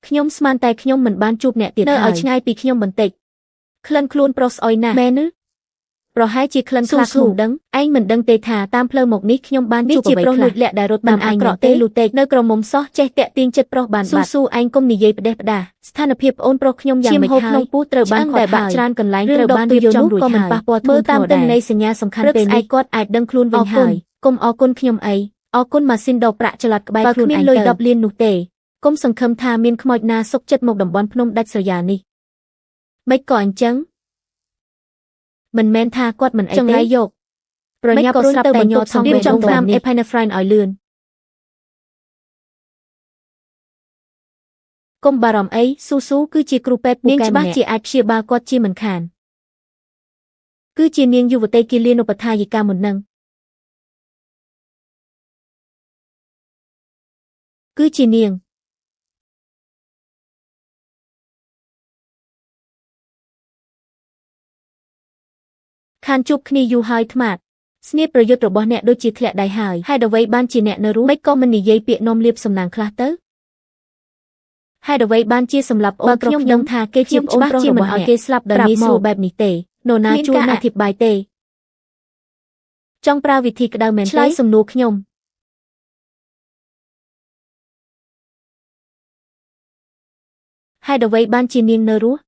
ខ្ញុំស្មានតែខ្ញុំមិនបានជួបអ្នកទៀតហើយនៅឲ្យឆ្ងាយពីខ្ញុំបន្តិចក្លិនខ្លួនប្រុសស្អុយណាស់មែនឬប្រហែលជាក្លិនខ្លាឃ្លោកដឹងឯងមិនដឹងទេថាតាមផ្លូវមកនេះខ្ញុំបានជួបអ្វីខ្លះនេះជាប្រុសលួចលាក់ដែលរត់តាមអាក្រក់ទេលូតេកនៅក្រមុំសោះចេះតាក់ទាញចិត្តប្រុសបានបាត់ស៊ូឯងកុំនិយាយផ្ដេសផ្ដាសស្ថានភាពប្អូនប្រុសខ្ញុំយ៉ាងមិនហើយក្នុងពោះត្រូវបានខាត់បាក់ច្រើនកន្លែងត្រូវបានរៀបចំរួចហើយក៏មិនប៉ះពាល់មើលតាមទិន្នន័យសញ្ញាសំខាន់ពេលនេះគាត់អាចដឹងខ្លួនវិញហើយកុំអរគុណខ្ញុំអីអរគុណម៉ាស៊ីនដកប្រាក់ចល័តក្បែរខ្លួនឯងទៅបើគ្មានលុយ10លាននោះទេកុំសង្ឃឹមថាមានខ្មោចណាសុកចិត្តមកតំបន់ភ្នំដាច់ស្រយាលនេះមិនក៏អញ្ចឹងមិនមែនថាគាត់មិនអីទេចង្រៃយកប្រញាប់ក៏ស្រាប់តែញ៉ោថងរៀបចំតាម Epinephrine ឲ្យលឿនកុំបារម្ភអីស៊ូគឺជាគ្រូពេទ្យពូកែម្នាក់នាងច្បាស់ជាអាចព្យាបាលគាត់ជាមិនខានគឺជានាងយុវតីគិលានុបដ្ឋាយិកាមុននឹងគឺជានាងខានជួបគ្នាយូរហើយថ្មាតស្នៀតប្រយុទ្ធរបស់អ្នកដូចជាធ្លាក់ដៃហើយហេតុអ្វីបានជាអ្នកនៅរស់មិនក៏មិននិយាយពាក្យនាំលៀបសំណាងខ្លះទៅហេតុអ្វីបានជាសម្លាប់អូនខ្ញុំដឹងថាគេជាប្អូនប្រុសរបស់អ្នកគេស្លាប់ដោយងាយស្រួលបែបនេះទេនរណាជួយអធិប្បាយទេចង់ប្រើវិធីក្តៅមែនទេឆ្លើយសំណួរខ្ញុំហេតុអ្វីបានជានាងនៅរស់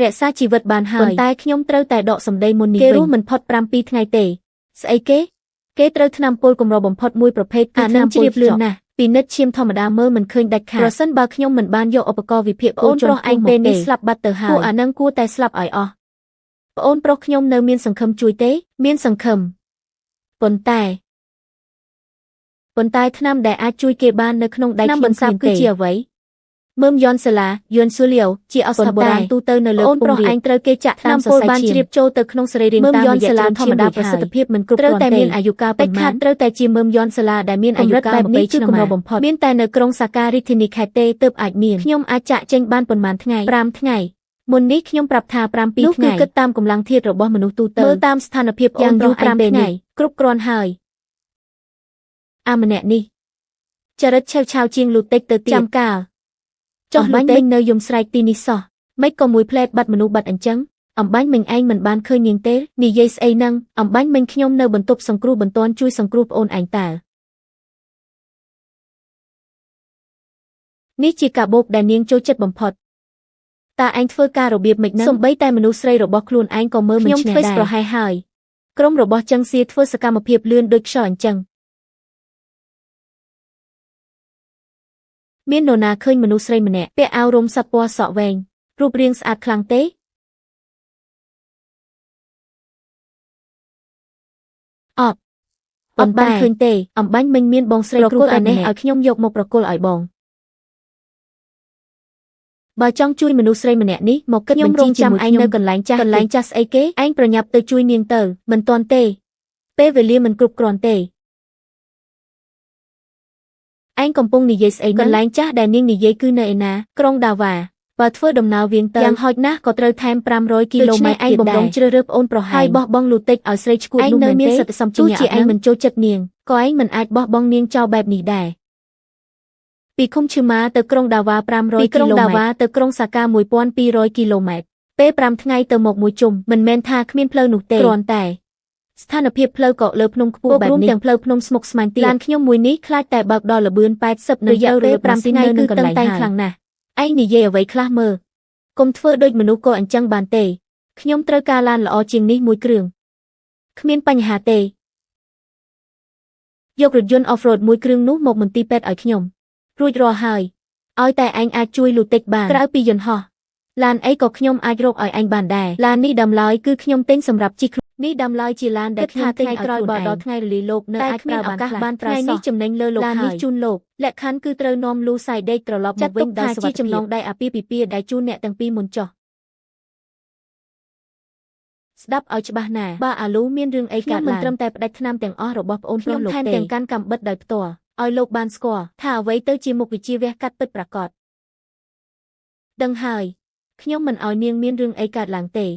រក្សាជីវិតបានហើយប៉ុន្តែខ្ញុំត្រូវតែដកសម្ដីមុននេះវិញគេរស់មិនផុត7ថ្ងៃទេស្អីគេត្រូវថ្នាំពុលកម្របំផុតមួយប្រភេទគឺថ្នាំជ្រាបលឿនណាស់ពិនិត្យឈាមធម្មតាមើលមិនឃើញដាច់ខាតប្រសិនបើខ្ញុំមិនបានយកឧបករណ៍វិភាគប្អូនប្រុសឯងពេលនេះស្លាប់បាត់ទៅហើយពួកអានឹងគួរតែស្លាប់ឲ្យអស់ប្អូនប្រុសខ្ញុំនៅមានសង្ឃឹមជួយទេមានសង្ឃឹមប៉ុន្តែថ្នាំដែលអាចជួយគេបាននៅក្នុងដៃខ្ញុំសាប់គឺជាអ្វីមើមយន់សាឡាយន់ស៊ូលីវជាឱសថបុរាណទូទៅនៅលើអូនប្រុសឯងត្រូវគេចាក់តាមសរសៃឈាមបានជ្រាបចូលទៅក្នុងសរីរាង្គតាមរយៈចរន្តធម្មតាប្រសិទ្ធភាពមិនគ្រប់គ្រាន់ទេត្រូវតែមានអាយុកាលប៉ុន្មានត្រូវតែជាមើមយន់សាឡាដែលមានអាយុកាល20ឆ្នាំមកបំផុតមានតែនៅក្រុងសាការាជធានីខេត្តទេទើបអាចមានខ្ញុំអាចចាក់ចេញបានប៉ុន្មានថ្ងៃ5ថ្ងៃមុននេះខ្ញុំប្រាប់ថា7ថ្ងៃនោះគឺគិតតាមកម្លាំងធាតុរបស់មនុស្សទូទៅមើលតាមស្ថានភាពអូនប្រុស5ថ្ងៃគ្រប់គ្រាន់ហើយអាម្នាក់នេះចរិតឆេវឆាវជាងលូតិចទៅទៀតចាំកាលចុះលូតិចនៅយំស្រែកទីនេះសោះមិនក៏មួយផ្លែតបាត់មនុស្សបាត់អញ្ចឹងអំបាញ់មិញឯងមិនបានឃើញនាងទេនិយាយស្អីហ្នឹងអំបាញ់មិញខ្ញុំនៅបន្ទប់សង្គ្រោះបន្ទាន់ជួយសង្គ្រោះប្អូនឯងតើនេះជាកាបូបដែលនាងចូលចិត្តបំផុតតើឯងធ្វើការរបៀបម៉េចហ្នឹងសូម្បីតែមនុស្សស្រីរបស់ខ្លួនឯងក៏មើលមិនឆ្នះដែរខ្ញុំធ្វើប្រហែលហើយក្រុមរបស់ចឹងសៀធ្វើសកម្មភាពលឿនដូចខ្យល់អញ្ចឹងមាននរណាឃើញមនុស្សស្រីម្នាក់ពាក់អាវរោមសត្វពណ៌សក់វែងរូបរាងស្អាតខ្លាំងទេអត់បានឃើញទេអំបាញ់មិញមានបងស្រីគ្រូតែនេះឲ្យខ្ញុំយកមកប្រគល់ឲ្យបងបើចង់ជួយមនុស្សស្រីម្នាក់នេះមកគិតបញ្ជីចាំឯងនៅកន្លែងចាស់ស្អីគេឯងប្រញាប់ទៅជួយនាងទៅមិនទាន់ទេពេលវេលាមិនគ្រប់គ្រាន់ទេឯងកំពុងនិយាយស្អីកន្លែងចាស់ដែលនាងនិយាយគឺនៅឯណាក្រុងដាវ៉ាបើធ្វើដំណើរវៀងទៅយ៉ាងហោចណាស់ក៏ត្រូវថែម500គីឡូម៉ែត្រឯងបំរុងជ្រើសរើសប្អូនប្រុសហើយបោះបង់លូតិចឲ្យស្រីឈួតនោះមែនទេឯងនៅមានសិទ្ធិសម្បញ្ញៈឯងមិនចូលចិត្តនាងក៏ឯងមិនអាចបោះបង់នាងចោលបែបនេះដែរពីឃុំឈឺម៉ាទៅក្រុងដាវ៉ា500គីឡូម៉ែត្រពីក្រុងដាវ៉ាទៅក្រុងសាកា1200គីឡូម៉ែត្រពេល5ថ្ងៃទៅមកមួយជុំមិនមែនថាគ្មានផ្លូវនោះទេគ្រាន់តែស្ថានភាពផ្លូវក៏លើភ្នំខ្ពស់បែបនេះទាំងផ្លូវភ្នំស្មុគស្មាញទៀតឡានខ្ញុំមួយនេះខ្លាចតែបើកដល់ល្បឿន80នៅរយៈពេល5ថ្ងៃគឺតឹងតែងខ្លាំងណាស់ឯងនិយាយអ្វីខ្លះមើលកុំធ្វើដូចមនុស្សក៏អញ្ចឹងបានទេខ្ញុំត្រូវការឡានល្អជាងនេះមួយគ្រឿងគ្មានបញ្ហាទេយករថយន្ត off-road មួយគ្រឿងនោះមកមន្ទីរពេទ្យឲ្យខ្ញុំរួចរាល់ហើយឲ្យតែឯងអាចជួយលូតិចបានក្រៅពីយន្តហោះឡានអីក៏ខ្ញុំអាចរកឲ្យឯងបានដែរឡាននេះដើមឡើយគឺខ្ញុំទិញសម្រាប់ជិះនេះដើមឡើយជាឡានដែលខ្ញុំទិញក្រោយបើដល់ថ្ងៃរលាយលោកនៅអាចប្រើឱកាសបានថ្ងៃនេះចំណេញលើលោកហើយឡាននេះជូនលោកលក្ខខណ្ឌគឺត្រូវនាំលូសៃដេកត្រឡប់មកវិញដោយសុវត្ថិភាពចំណងដៃអាពាហ៍ពិពាហ៍ដែលជូនអ្នកទាំងពីរមុនចុះស្ដាប់ឲ្យច្បាស់ណាស់បើអាលូមានរឿងអីកើតឡើងមិនត្រឹមតែផ្ដាច់ថ្នាំទាំងអស់របស់ប្អូនប្រុសលោកទេខ្ញុំថែមទាំងកាន់កាំបិតដោយផ្ទាល់ឲ្យលោកបានស្គាល់ថាអ្វីទៅជាមុខវិជ្ជាវះកាត់ពិតប្រាកដដឹងហើយខ្ញុំមិនឲ្យនាងមានរឿងអីកើតឡើងទេ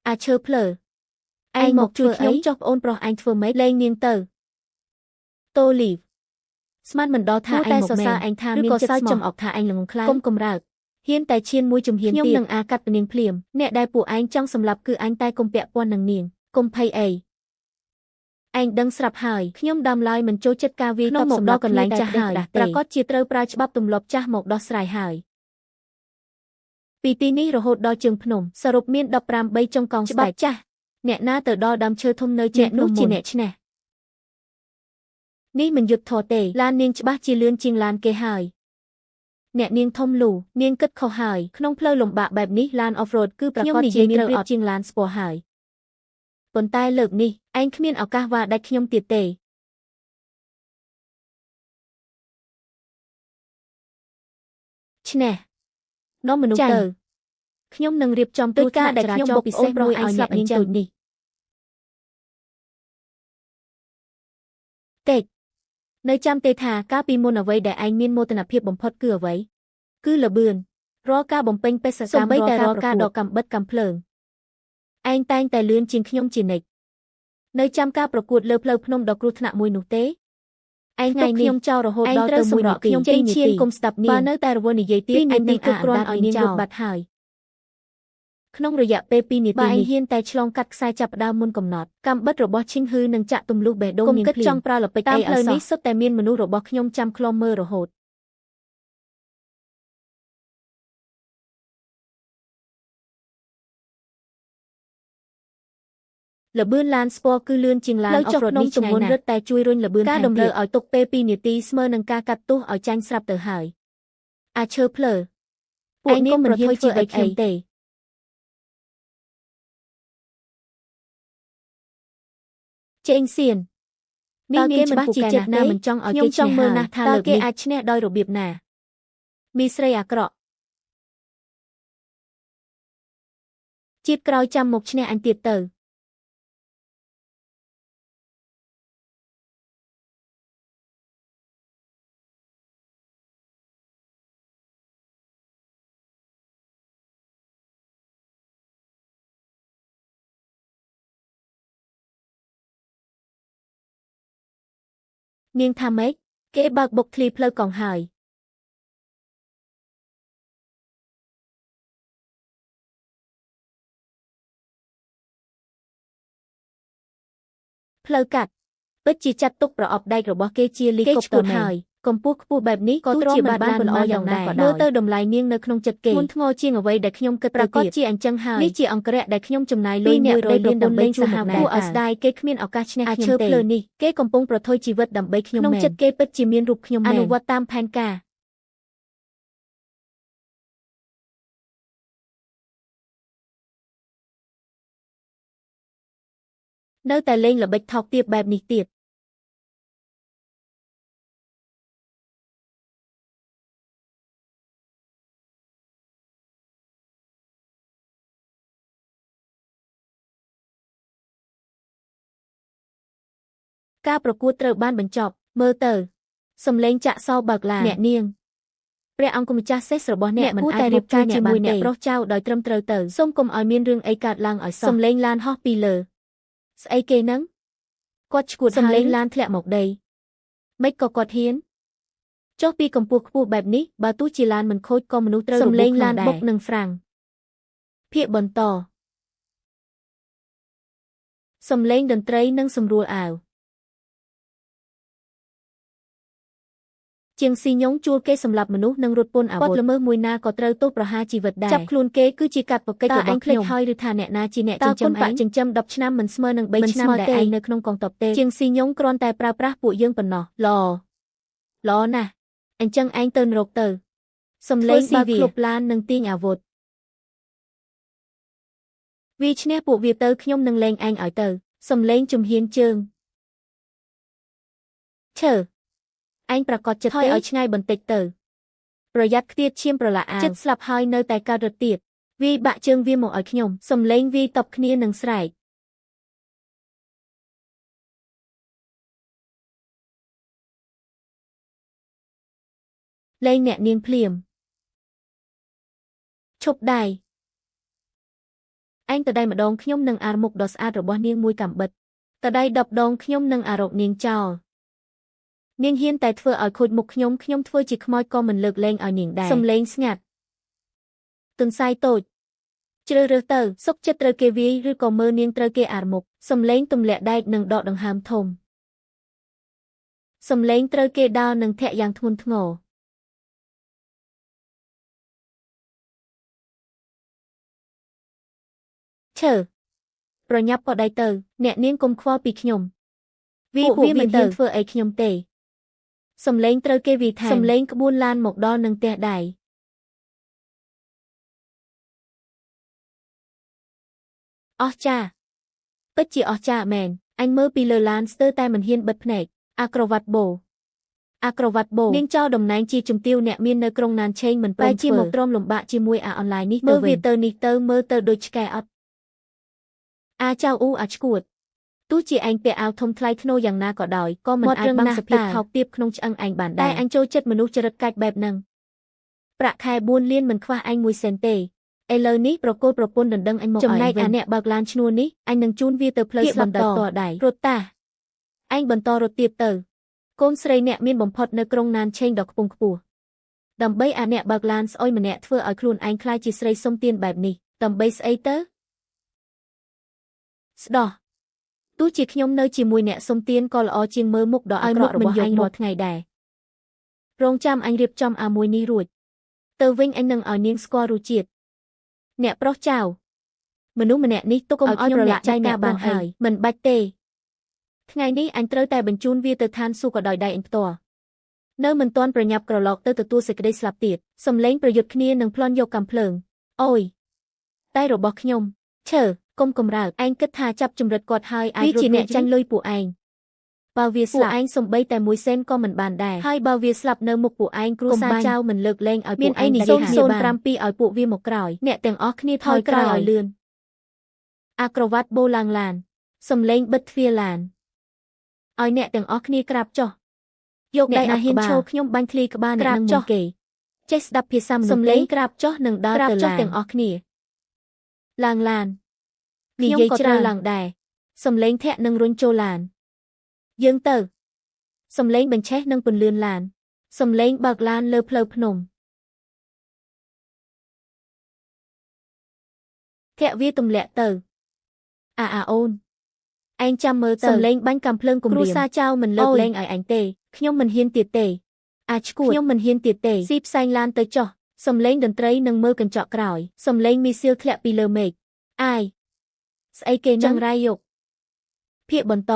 អាឈើភ្លើ anh một chui nhóm chọc ôn pro anh vừa mấy lên niên tờ tô lì smart mình đo tha anh một mèo anh tha miên chất chồng ọc tha anh là ngông khai công cầm rạc hiên tài chiên môi chùm hiên tiệt nhung a cắt niên phliềm nẹ đai của anh trong sầm lập cứ anh tay công bẹ quan nằng niên công pay ấy anh đang sập hài nhung đam lai mình trôi chất ca vi trong một đo còn lạnh cha hài và có chia trâu pra bắp tùm lọp cha một đo sài hài vì tí ní rồi hột đo trường phnom sờ rụp miên đập ram bay trong con bắp cha nẹ na từ đo đam chơi thông nơi trẻ nút chi nẹ nè ní mình giật thò tề lan niên bác chi lươn chiên lan kê hài nẹ niên thông lù niên cất khâu hài không plơ lồng bạ bẹp ní lan off road cứ bà con chỉ miên rượu chiên lan sport hài bồn tai lợp ní anh khmiên ảo ca và đạch nhông tiệt tề nè nó mình tờ nhông nâng riệp trong tôi ca đạch nhông bộc ôm rồi anh sập niên tụi ní tệ nơi chăm tê thà cá pi môn ở vậy để anh miên mô tần hiệp bồng phật cửa vậy cứ là bươn ro ca bồng pênh pê sờ cam ro ca đỏ cầm bất cầm phượng anh tang tài lươn chiên nhông chỉ nịch nơi chăm caประกวด lơ phơ phnom đỏ cột nạ mùi nụ tế anh ngày ní nhông trao rồi hột đo từ mùi nụ nhông trên chiên cùng stập ní và nơi tài rồi ní dây tiếp anh đang cực ron ở niên bột bạt hải không rồi dạ pepi ní anh hiên tài chlong cắt sai chập đao môn cầm nọt cam bất rồi bó chinh hư nâng chạ tùm lu bể đông niên phim trong pra lập tam lời ní xuất tài miên manu rồi bó nhông chăm chlom mơ rồi hột là bươn lan sport cứ lươn chiên lan off-road ní chùm muốn rớt tay chui run là bươn ca đồng lời ở tục pepi ní tí smơ nâng ca cắt tu ở tranh srap tờ hải a chơ plờ anh có mình hiên thôi chỉ ấy tề trên xiên mi miên mình chỉ chật na mình trong ở cái trong mơ na tha lợp cái ach nè đôi rồi biệp nà mi srei à cọ chít còi chăm một nè anh tiệt tờ niên tham mấy cái bạc bộc clip lơ còn hài plơ cắt bất chỉ chặt tục rồi ọp đây rồi bỏ kê chia ly cục tờ hài còn puk pu bẹp ní có chỉ bàn ban ở dòng này mơ tơ đồng lại niên nơi không chật kề muốn ngô chiên ở vậy để nhông cất ra có chỉ anh chân hài ní chỉ ông kẹt để nhông chùm này lôi mùi rồi liên đồng lên sa hàm ở sky cái miên ở cá chne nhông tề ní cái còn pung rồi thôi chỉ vật đầm bấy nhông chật kê bất chỉ miên rụp nhông anu wat tam pan cả nơi tài lên là bạch thọc tiệp bẹp ní tiệp caประกวดត្រូវបានបញ្ចប់មើលទៅសំឡេងចាក់សោបើកឡានអ្នកនាងព្រះអង្គម្ចាស់សេសរបស់អ្នកមិនអាចរៀបការជាមួយអ្នកប្រុសចៅដោយត្រឹមត្រូវទៅសូមកុំឲ្យមានរឿងអីកើតឡើងឲ្យសោះសំឡេងឡានហោះពីលើស្អីគេហ្នឹងគាត់ឈួតសំឡេងឡានធ្លាក់មកដីមិនក៏គាត់ហ៊ានចុះពីកម្ពស់ខ្ពស់បែបនេះបើទោះជាឡានមិនខូចក៏មនុស្សត្រូវសំឡេងឡានបុកនឹងហ្វ្រាំងភាគបន្តសំឡេងតន្ត្រីនិងសម្រួលអាវជាងស៊ីញងជួលគេសម្រាប់មនុស្សនិងរត់ពន្ធអាវុធល្មើសមួយណាក៏ត្រូវទោសប្រហារជីវិតដែរចាប់ខ្លួនគេគឺជាកាត់ប្រកិច្ចរបស់ខ្ញុំហើយឬថាអ្នកណាជាអ្នកចិញ្ចឹមឯងចិញ្ចឹម10ឆ្នាំមិនស្មើនឹង3ឆ្នាំដែលឯងនៅក្នុងកងទ័ពទេជាងស៊ីញងគ្រាន់តែប្រើប្រាស់ពួកយើងប៉ុណ្ណោះល្អណាស់អញ្ចឹងឯងទៅនរកទៅសំឡេងបើក្លុបឡាននិងទាញអាវុធវាឈ្នះពួកវាទៅខ្ញុំនឹងលែងឯងឲ្យទៅសំឡេងជំហានជើងឈើអញប្រកាសចិត្តថយឲ្យឆ្ងាយបន្តិចទៅប្រយ័ត្នខ្ទាតឈាមប្រឡាអាវចិត្តស្លាប់ហើយនៅតែកើតរត់ទៀតវាបាក់ជើងវាមកឲ្យខ្ញុំសំឡេងវាតបគ្នានឹងស្រែកលែងអ្នកនាងភ្លាមឈប់ដៃ ឯងតដៃម្ដងខ្ញុំនឹងអារមុខដ៏ស្អាតរបស់នាងមួយកាំបិតតដៃ10 ដងខ្ញុំនឹងអារកនាងចោលនាងហ៊ានតែធ្វើឲ្យខូចមុខខ្ញុំធ្វើជាខ្មោចក៏មិនលើកលែងឲ្យនាងដែរសំឡេងស្ងាត់ទន្សាយតូចជ្រើសរើសទៅសុកចិត្តត្រូវគេវាយឬក៏មើលនាងត្រូវគេអារមុខសំឡេងទម្លាក់ដែកនិងដកដង្ហើមធំសំឡេងត្រូវគេដោលនិងធាក់យ៉ាងធ្ងន់ធ្ងរឈើប្រញាប់ក៏ដៃទៅអ្នកនាងកុំខ្វល់ពីខ្ញុំពួកវាមិនហ៊ានធ្វើអីខ្ញុំទេសំឡេងត្រូវគេវាយថែមសំឡេងក្បួនឡានមកដល់នឹងទះដៃអស្ចារ្យពិតជាអស្ចារ្យមែនអញមើលពីលើឡានស្ទើរតែមិនហ៊ានបិទភ្នែកអាក្រវ៉ាត់បូនាងចោលតំណែងជាជំទាវអ្នកមាននៅក្រុងណានឆេងមិនបែរជាមកទ្រាំលំបាកជាមួយអាអនឡាញនេះទៅវិញមើលវាទៅនេះទៅមើលទៅដូចឆ្កែអត់ចៅអាឈួតទោះជាឯងពាក់អាវធំថ្លៃធ្នូយ៉ាងណាក៏ដោយក៏មិនអាចបាំងសភាពថោកទាបក្នុងឆ្អឹងឯងបានដែរតែអញចូលចិត្តមនុស្សចរិតកាច់បែបហ្នឹងប្រាក់ខែ4 លានមិនខ្វះអញ1 សេនទេឥឡូវនេះប្រកូលប្រពន្ធដណ្ដឹងអញមកចំណែកអាអ្នកបើកឡានឈ្នួលនេះអញនឹងជូនវាទៅផ្លូវស្លាប់ដោយផ្ទាល់ដៃរត់តាអញបន្តរត់ទៀតទៅកូនស្រីអ្នកមានបំផុតនៅក្រុងណានឆេងដ៏ខ្ពង់ខ្ពស់ដើម្បីអាអ្នកបើកឡានស្អុយម្នាក់ធ្វើឲ្យខ្លួនឯងខ្លាចជាស្រីសុំទានបែបនេះដើម្បីស្អីទៅស្ដោះទោះជាខ្ញុំនៅជាមួយអ្នកសុំទានក៏ល្អជាងមើលមុខដ៏អាក្រក់របស់អញរាល់ថ្ងៃដែររងចាំអញរៀបចំអាមួយនេះរួចទៅវិញអញនឹងឲ្យនាងស្គាល់រសជាតិអ្នកប្រុសចៅមនុស្សម្នាក់នេះទុកឲ្យខ្ញុំប្រឡាក់ចៃអ្នកបានហើយមិនបាច់ទេថ្ងៃនេះអញត្រូវតែបញ្ជូនវាទៅឋានសួគ៌ក៏ដោយដៃអញផ្ទាល់នៅមិនទាន់ប្រញាប់ក្រឡកទៅទទួលសេចក្តីស្លាប់ទៀតសំឡេងប្រយុទ្ធគ្នានឹងប្លន់យកកាំភ្លើងអូយតែរបស់ខ្ញុំឈើកុំកំរើកឯងគិតថាចាប់ជំរិតគាត់ហើយអាចរត់វាជាអ្នកចាញ់លុយពួកឯងបើវាស្លាប់ឯងសំបីតែ1 សេនក៏មិនបានដែរហើយបើវាស្លាប់នៅមុខពួកឯងគ្រួសារចៅមិនលើកលែងឲ្យពួកឯងនិយាយ007ឲ្យពួកវាមកក្រោយអ្នកទាំងអស់គ្នាថយក្រោយឲ្យលឿនអាក្រវ៉ាត់បូឡើងឡានសំឡេងបិទទ្វារឡានឲ្យអ្នកទាំងអស់គ្នាក្រាបចុះយកដៃអាហ៊ានឈោខ្ញុំបាញ់ឃ្លីក្បាលអ្នកនឹងមកគេចេះស្ដាប់ភាសាមនុស្សសំឡេងក្រាបចុះនឹងដើរទៅឡានទាំងអស់គ្នាឡើងឡាននិយាយច្រើនឡើងដែរសំឡេងធាក់នឹងរុញចូលឡានយើងទៅសំឡេងបញ្ឆេះនឹងពន្លឿនឡានសំឡេងបើកឡានលើផ្លូវភ្នំធាក់វាទម្លាក់ទៅអូនឯងចាំមើលទៅសំឡេងបាញ់កាំភ្លើងគំរាមគ្រួសារចៅមិនលើកលែងឲ្យអញទេខ្ញុំមិនហ៊ានទៀតទេឈួតខ្ញុំមិនហ៊ានទៀតទេស៊ីផ្សែងឡានទៅចុះសំឡេងតន្ត្រីនឹងមើលកញ្ចក់ក្រោយសំឡេងមីស៊ីលធ្លាក់ពីលើមេឃស្អីគេនឹងរាយយកភាគបន្ត